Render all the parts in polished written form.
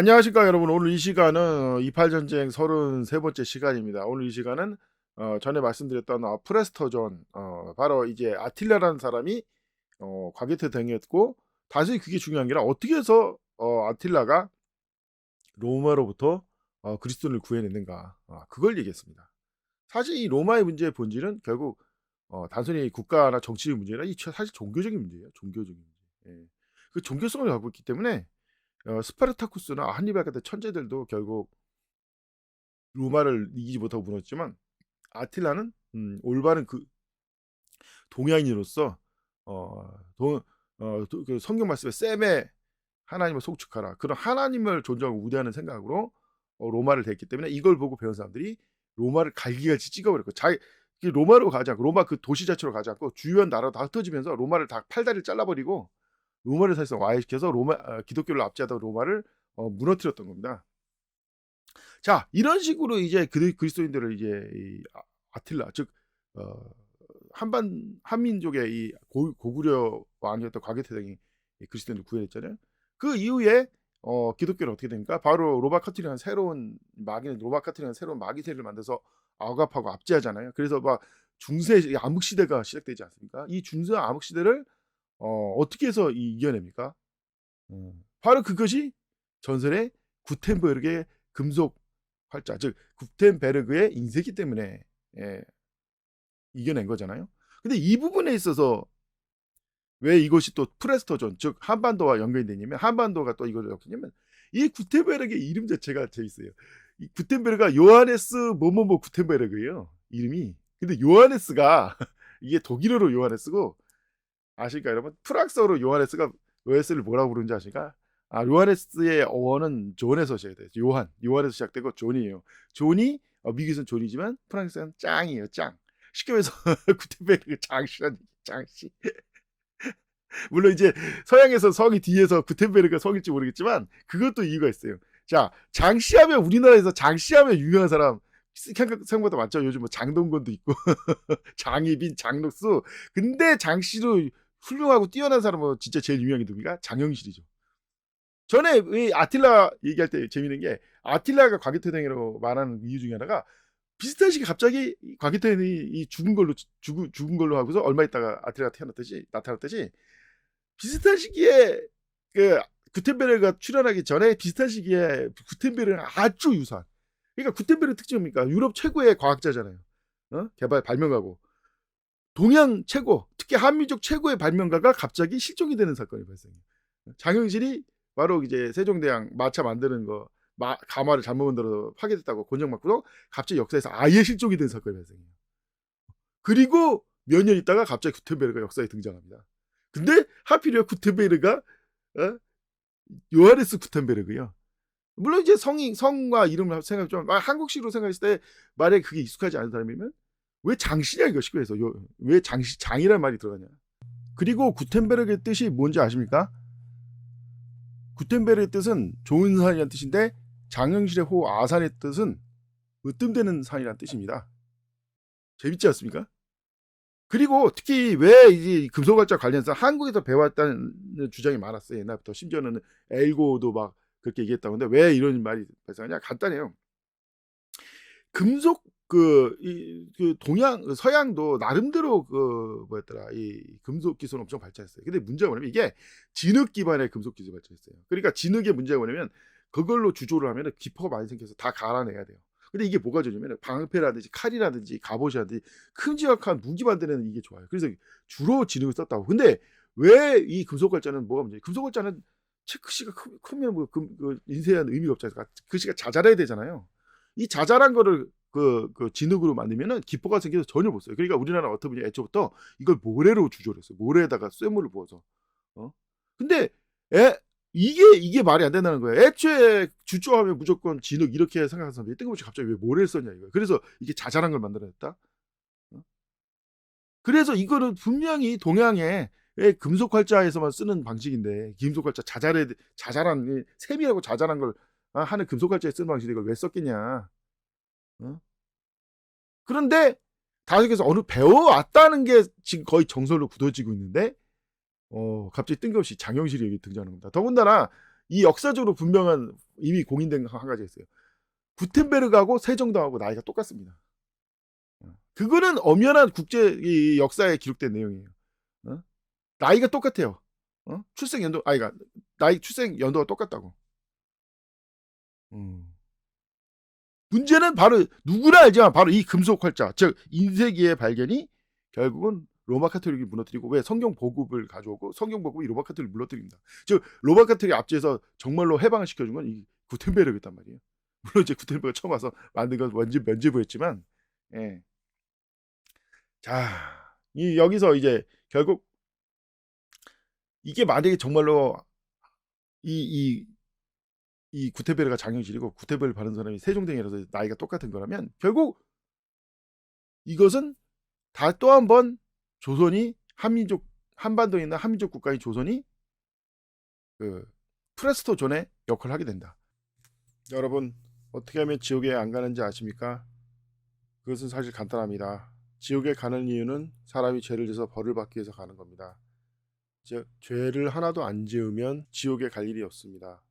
안녕하십니까 여러분. 오늘 이 시간은 28전쟁 33번째 시간입니다. 오늘 이 시간은 전에 말씀드렸던 프레스터전, 바로 이제 아틸라라는 사람이 과게트 당했고, 단순히 그게 중요한 게 아니라 어떻게 해서 아틸라가 로마로부터 그리스도인을 구해냈는가, 그걸 얘기했습니다. 사실 이 로마의 문제의 본질은 결국 단순히 국가나 정치의 문제라 사실 종교적인 문제예요. 종교적인 문제. 예. 그 종교성을 갖고 있기 때문에 스파르타쿠스나 한니발 같은 천재들도 결국 로마를 이기지 못하고 무너졌지만, 아틸라는 올바른 그 동양인으로서 그 성경 말씀에 셈에 하나님을 송축하라, 그런 하나님을 존중하고 우대하는 생각으로 로마를 대했기 때문에, 이걸 보고 배운 사람들이 로마를 갈기갈기 찍어버렸고, 로마로 가지 않고, 로마 그 도시 자체로 가지 않고 주요한 나라로 다 흩어지면서 로마를 다 팔다리를 잘라버리고 로마를 사실상 와해시켜서 기독교를 압제하다 로마를 무너뜨렸던 겁니다. 자, 이런 식으로 이제 그리스도인들을 이제 아틸라, 즉 한민족의 이 고구려 왕이었던 과게테당이 그리스도인을 구해냈잖아요. 그 이후에 기독교는 어떻게 됩니까? 바로 로마 카톨릭이라는 새로운 마귀 세력을 만들어서 억압하고 압제하잖아요. 그래서 막 중세 암흑 시대가 시작되지 않습니까? 이 중세 암흑 시대를 어떻게 해서 이겨냅니까? 바로 그것이 전설의 구텐베르그의 금속 활자, 즉 구텐베르그의 인쇄기 때문에 이겨낸 거잖아요. 근데 이 부분에 있어서 왜 이것이 또 프레스터전, 즉 한반도와 연결이 되냐면, 한반도가 또 이걸 엮냐면, 이 구텐베르그의 이름 자체가 재밌어요. 이 구텐베르그가 요하네스 뭐뭐뭐 구텐베르그예요, 이름이. 근데 요하네스가 이게 독일어로 요하네스고, 아실까 여러분? 프랑스어로 요하네스를 뭐라고 부르는지 아실까? 요하네스의 어원은 존에서 시작돼요. 요한에서 시작되고 존이에요. 존이 미국에서는 존이지만 프랑스에서는 짱이에요. 짱. 쉽게 말해서 구텐베르그 장씨. 물론 이제 서양에서 성이 뒤에서 구텐베르그가 성일지 모르겠지만, 그것도 이유가 있어요. 자, 장씨하면, 우리나라에서 장씨하면 유명한 사람 생각보다 많죠. 요즘 뭐 장동건도 있고 장희빈, 장록수. 근데 장씨로 훌륭하고 뛰어난 사람은 진짜 제일 유명한 게 누구가? 장영실이죠. 전에 이 아틸라 얘기할 때 재밌는 게, 아틸라가 과기태당이라고 말하는 이유 중에 하나가, 비슷한 시기에 갑자기 과기태당이 죽은 걸로 하고서 얼마 있다가 아틸라가 나타났듯이, 비슷한 시기에 그 구텐베르그가 출연하기 전에 비슷한 시기에 구텐베르그랑 아주 유사한. 그러니까 구텐베르그 특징이 뭡니까? 유럽 최고의 과학자잖아요. 발명가고, 동양 최고, 특히 한민족 최고의 발명가가 갑자기 실종이 되는 사건이 발생해요. 장영실이 바로 이제 세종대왕 마차 만드는 거, 가마를 잘못 만들어서 파괴됐다고 권정맞고서 갑자기 역사에서 아예 실종이 된 사건이 발생해요. 그리고 몇 년 있다가 갑자기 구텐베르그가 역사에 등장합니다. 근데 하필이면 구텐베르그가 요하네스 구텐베르그요. 물론 이제 성과 이름을 생각하면, 한국식으로 생각했을 때 말에 그게 익숙하지 않은 사람이면 왜 장씨냐, 이거 쉽게 해서 왜 장이라는 말이 들어가냐. 그리고 구텐베르그의 뜻이 뭔지 아십니까? 구텐베르그의 뜻은 좋은 산이라는 뜻인데, 장영실의 호 아산의 뜻은 으뜸되는 산이라는 뜻입니다. 재밌지 않습니까? 그리고 특히 왜 이 금속활자 관련해서 한국에서 배웠다는 주장이 많았어요. 옛날부터. 심지어는 엘고도 막 그렇게 얘기했다고 하는데, 왜 이런 말이 발생하냐? 간단해요. 금속 서양도 나름대로 이 금속 기술은 엄청 발전했어요. 근데 문제가 뭐냐면, 이게 진흙 기반의 금속 기술이 발전했어요. 그러니까 진흙의 문제가 뭐냐면, 그걸로 주조를 하면 기포가 많이 생겨서 다 갈아내야 돼요. 근데 이게 뭐가 좋냐면, 방패라든지 칼이라든지 갑옷이라든지 큼지막한 무기 만드는 이게 좋아요. 그래서 주로 진흙을 썼다고. 근데 왜 이 금속활자는 뭐가 문제예요? 금속활자는 체크시가 크면 인쇄한 의미가 없잖아요. 글씨가 자잘해야 되잖아요. 이 자잘한 거를 진흙으로 만들면은 기포가 생겨서 전혀 못 써요. 그러니까 우리나라 어떤 분이 애초부터 이걸 모래로 주조를 했어요. 모래에다가 쇠물을 부어서. 근데 이게 말이 안 된다는 거예요. 애초에 주조하면 무조건 진흙 이렇게 생각하는 사람들이 뜬금없이 갑자기 왜 모래를 썼냐 이거예요. 그래서 이게 자잘한 걸 만들어냈다. 그래서 이거는 분명히 동양의 금속 활자에서만 쓰는 방식인데, 금속 활자 자잘한 세밀하고 자잘한 걸 하는 금속 활자에 쓰는 방식인데, 이걸 왜 썼겠냐. 그런데 다국에서 어느 배워왔다는 게 지금 거의 정설로 굳어지고 있는데, 갑자기 뜬금없이 장영실이 여기 등장하는 겁니다. 더군다나 이 역사적으로 분명한 이미 공인된 거 한 가지가 있어요. 구텐베르그하고 세종대왕하고 나이가 똑같습니다. 그거는 엄연한 국제 이 역사에 기록된 내용이에요. 어? 나이가 똑같아요. 출생 연도 아이가 나이 출생 연도가 똑같다고. 문제는 바로 누구나 알지만 바로 이 금속 활자, 즉 인쇄기의 발견이 결국은 로마 카톨릭이 무너뜨리고, 왜 성경 보급을 가져오고 성경 보급이 로마 카톨릭을 무너뜨립니다. 즉 로마 카톨릭 앞지에서 정말로 해방을 시켜준 건 이 구텐베르그였단 말이에요. 물론 이제 구텐베르가 처음 와서 만든 건 면죄부였지만, 예. 자, 여기서 이제 결국 이게 만약에 정말로 이 구텐베르가 장영실이고 구텐베르 바른 사람이 세종대왕이라서 나이가 똑같은 거라면, 결국 이것은 다 또 한 번 조선이 한민족, 한반도에 있는 한민족 국가인 조선이 그 프레스토 존의 역할을 하게 된다. 여러분, 어떻게 하면 지옥에 안 가는지 아십니까? 그것은 사실 간단합니다. 지옥에 가는 이유는 사람이 죄를 져서 벌을 받기 위해서 가는 겁니다. 즉 죄를 하나도 안 지으면 지옥에 갈 일이 없습니다.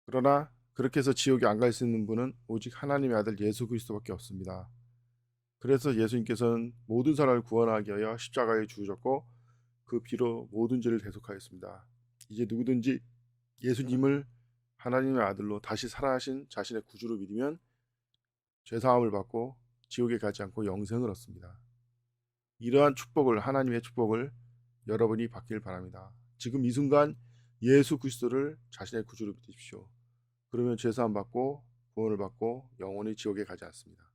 그러나 그렇게 해서 지옥에 안 갈 수 있는 분은 오직 하나님의 아들 예수 그리스도밖에 없습니다. 그래서 예수님께서는 모든 사람을 구원하기 위하여 십자가에 죽으셨고 그 피로 모든 죄를 대속하였습니다. 이제 누구든지 예수님을 하나님의 아들로 다시 살아나신 자신의 구주로 믿으면 죄사함을 받고 지옥에 가지 않고 영생을 얻습니다. 이러한 축복을, 하나님의 축복을 여러분이 받길 바랍니다. 지금 이 순간 예수 그리스도를 자신의 구주로 믿으십시오. 그러면 죄사함 받고 구원을 받고 영원히 지옥에 가지 않습니다.